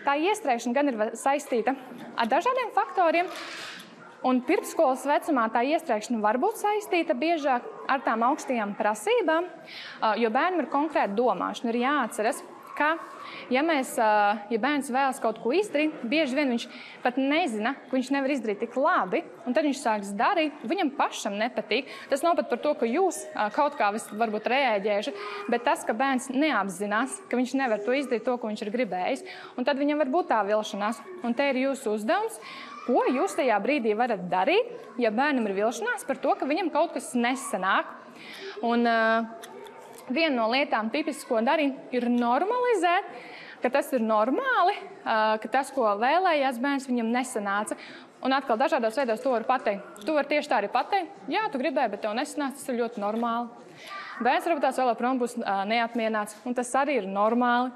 Tā iestrēgšana gan ir saistīta ar dažādiem faktoriem, un pirmsskolas vecumā tā iestrēgšana var būt saistīta biežāk ar tām augstajām prasībām, jo bērnam ir konkrēta domāšana, ir jāatceras, ka, ja bērns vēlas kaut ko izdarīt, bieži vien viņš pat nezina, ka viņš nevar izdarīt tik labi, un tad viņš sāks darīt, viņam pašam nepatīk. Tas nav pat par to, ka jūs kaut kā varbūt reaģējuši, bet tas, ka bērns neapzinās, ka viņš nevar to izdarīt, to, ko viņš ir gribējis, un tad viņam var būt tā vilšanās. Un te ir jūsu uzdevums, ko jūs tajā brīdī varat darīt, ja bērnam ir vilšanās par to, ka viņam kaut kas nesanāk. Un viena no lietām tipiski, ko darīt, ir normalizēt, ka tas ir normāli, ka tas, ko vēlējās bērns, viņam nesanāca. Un atkal dažādos veidos to var pateikt. Tu vari tieši tā arī pateikt, jā, tu gribēji, bet tev nesanāca, tas ir ļoti normāli. Bērns varbūt tās vēl joprojām būs neapmierināts, un tas arī ir normāli.